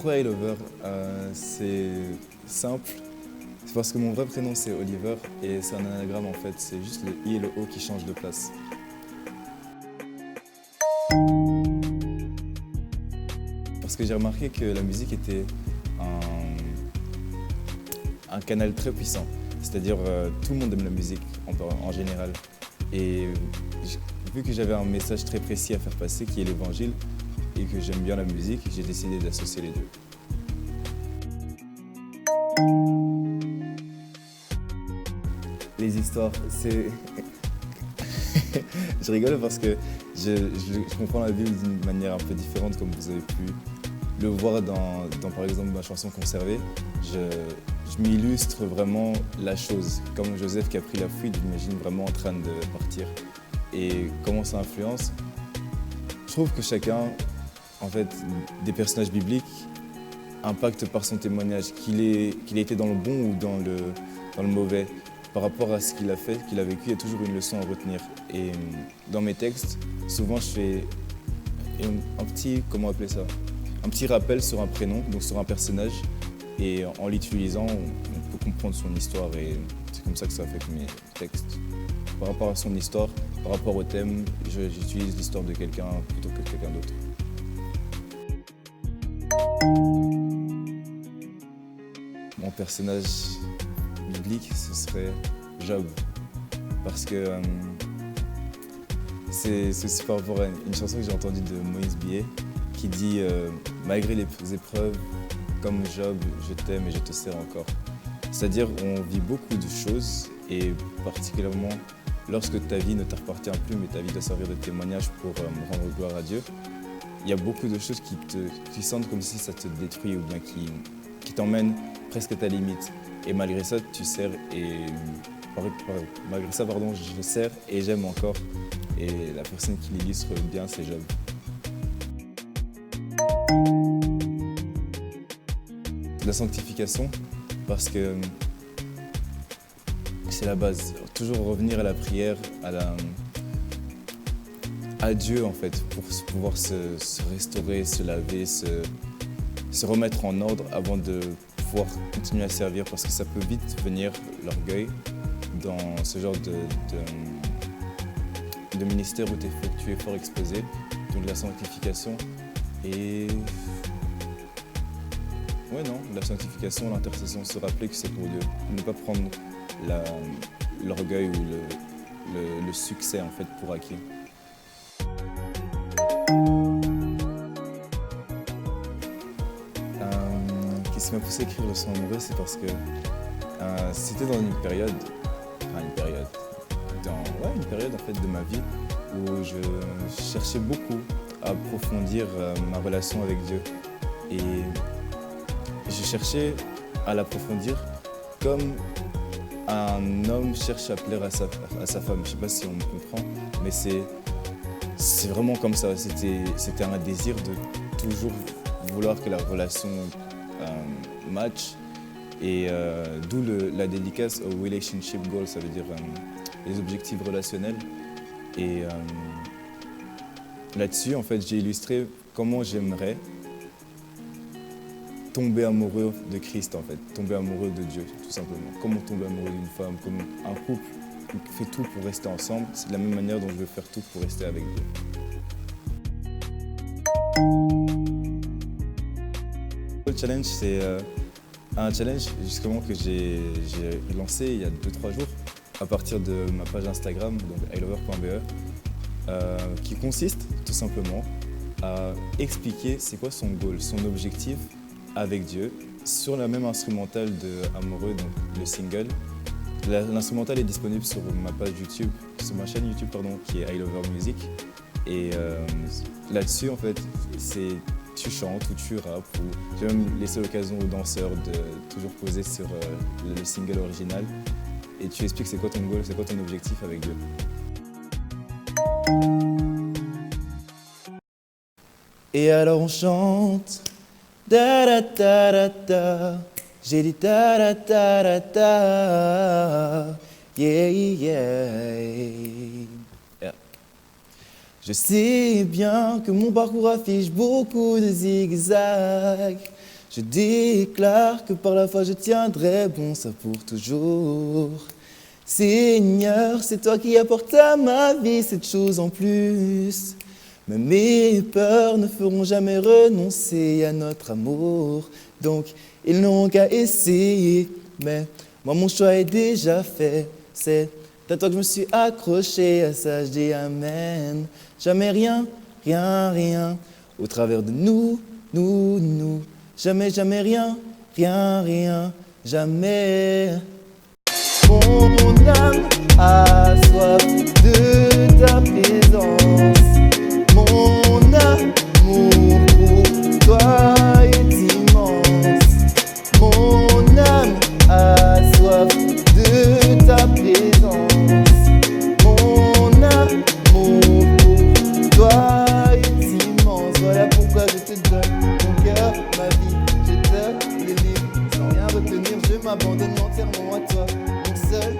pourquoi Ilover? C'est simple. C'est parce que mon vrai prénom c'est Oliver et c'est un anagramme en fait. C'est juste le I et le O qui changent de place. Parce que j'ai remarqué que la musique était un canal très puissant. C'est-à-dire tout le monde aime la musique en général. Et vu que j'avais un message très précis à faire passer qui est l'évangile et que j'aime bien la musique, j'ai décidé d'associer les deux. Les histoires, c'est... Je rigole parce que je comprends la Bible d'une manière un peu différente comme vous avez pu le voir dans par exemple ma chanson Conservée. Je m'illustre vraiment la chose, comme Joseph qui a pris la fuite, j'imagine vraiment en train de partir. Et comment ça influence? Je trouve que chacun, en fait, des personnages bibliques impacte par son témoignage, qu'il ait été dans le bon ou dans le mauvais. Par rapport à ce qu'il a fait, qu'il a vécu, il y a toujours une leçon à retenir. Et dans mes textes, souvent je fais un petit, comment appeler ça? Un petit rappel sur un prénom, donc sur un personnage. Et en l'utilisant, on peut comprendre son histoire et c'est comme ça que ça fait mes textes. Par rapport à son histoire, par rapport au thème, j'utilise l'histoire de quelqu'un plutôt que quelqu'un d'autre. Mon personnage biblique, ce serait Job. Parce que c'est aussi par rapport à une chanson que j'ai entendue de Moïse Billet qui dit malgré les épreuves, comme Job, je t'aime et je te sers encore. C'est-à-dire on vit beaucoup de choses et particulièrement lorsque ta vie ne t'appartient plus mais ta vie doit servir de témoignage pour rendre gloire à Dieu. Il y a beaucoup de choses qui sentent comme si ça te détruit ou bien qui t'emmènent presque à ta limite. Et malgré ça, tu sers et malgré ça, pardon, je sers et j'aime encore. Et la personne qui l'illustre bien, c'est Job. La sanctification, parce que c'est la base. Toujours revenir à la prière, à Dieu en fait, pour pouvoir se restaurer, se laver, se remettre en ordre avant de pouvoir continuer à servir, parce que ça peut vite venir l'orgueil dans ce genre de ministère où tu es fort exposé. Donc la sanctification et... Ouais non, la sanctification, l'intercession, se rappeler que c'est pour Dieu. Ne pas prendre l'orgueil ou le succès en fait pour acquis. Ce qui m'a poussé à écrire Le Son amoureux, c'est parce que c'était dans une période en fait de ma vie où je cherchais beaucoup à approfondir ma relation avec Dieu. Et je cherchais à l'approfondir comme un homme cherche à plaire à sa femme. Je ne sais pas si on me comprend, mais c'est vraiment comme ça. C'était un désir de toujours vouloir que la relation match. Et d'où la dédicace au relationship goal, ça veut dire les objectifs relationnels. Et là-dessus, en fait, j'ai illustré comment j'aimerais tomber amoureux de Christ, en fait, tomber amoureux de Dieu, tout simplement. Comment tomber amoureux d'une femme, comment un couple fait tout pour rester ensemble, c'est de la même manière dont je veux faire tout pour rester avec Dieu. Le challenge, c'est un challenge justement que j'ai lancé il y a 2-3 jours à partir de ma page Instagram, donc ilover.be, qui consiste tout simplement à expliquer c'est quoi son goal, son objectif avec Dieu sur la même instrumentale de Amoureux, donc le single. L'instrumental est disponible sur ma page YouTube, sur ma chaîne YouTube pardon, qui est ilover music. Et là-dessus en fait, tu chantes ou tu rappes, ou j'ai même laissé l'occasion aux danseurs de toujours poser sur le single original et tu expliques c'est quoi ton goal, c'est quoi ton objectif avec Dieu. Et alors on chante da da da da da, j'ai dit da da da da da, yeah yeah. Je sais bien que mon parcours affiche beaucoup de zigzags. Je déclare que par la foi je tiendrai bon, ça pour toujours. Seigneur, c'est toi qui apportes à ma vie cette chose en plus. Mais mes peurs ne feront jamais renoncer à notre amour. Donc, ils n'auront qu'à essayer. Mais moi, mon choix est déjà fait. C'est à toi que je me suis accroché, à ça je dis amen. Jamais rien, rien, rien. Au travers de nous, nous. Jamais, jamais rien, rien, rien. Jamais. Mon âme a soif de ta présence. Mon amour pour toi est immense. Mon âme a soif de ta présence. Mon amour pour toi est immense. Voilà pourquoi je te donne mon cœur, ma vie. Je te les livre sans rien retenir. Je m'abandonne entièrement à toi. Seul